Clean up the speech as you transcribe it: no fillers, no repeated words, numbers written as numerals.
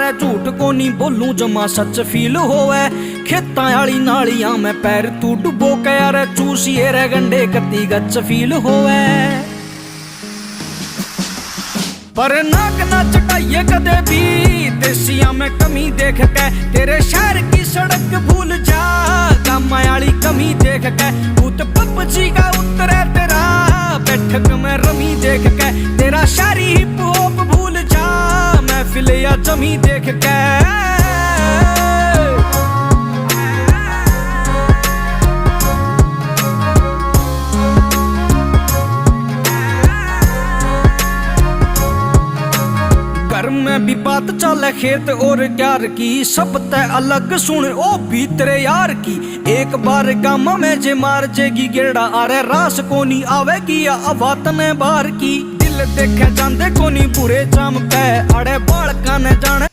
रे झूठ कोनी बोलूं जमा सच फील होवे खेतां आली नालियां में पैर तू डुबो के यार चूसिए रे गंडे कती गच फील होवे पर नाक ना चटाइए कदे भी देसिया में कमी देख के तेरे शहर की सड़क भूल जा काम आली कमी देख के भूत पपची का उतरे तेरा बैठक में रमी देख के तेरा शायरी हिप हॉप भूल जा महफिल या जमी देख के घर में भी बात चले खेत और क्यार की सब तय अलग सुन ओ भी तेरे यार की एक बार गाम में जे मार जेगी गेड़ा अरे रास कोनी आवेगी या अवात ने बार की दिल देखे जांदे कोनी बुरे जाम के अड़े बालका ने जाने